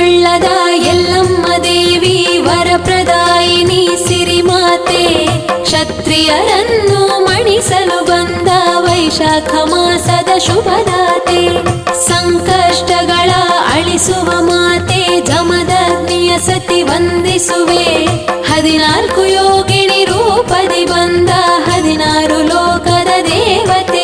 ಉಳ್ಳದ ಎಲ್ಲಮ್ಮ ದೇವಿ ವರಪ್ರದಾಯಿನಿ ಸಿರಿಮಾತೆ, ಕ್ಷತ್ರಿಯರನ್ನು ಮಣಿಸಲು ಬಂದ ವೈಶಾಖ ಮಾಸದ ಶುಭದಾತೆ, ಸಂಕಷ್ಟಗಳ ಅಳಿಸುವ ಮಾತೆ ಜಮದಗ್ನಿಯ ಸತಿ ವಂದಿಸುವೆ, 14 ಯೋಗಿಣಿ ರೂಪದಿ ಬಂದ 16 ಲೋಕದ ದೇವತೆ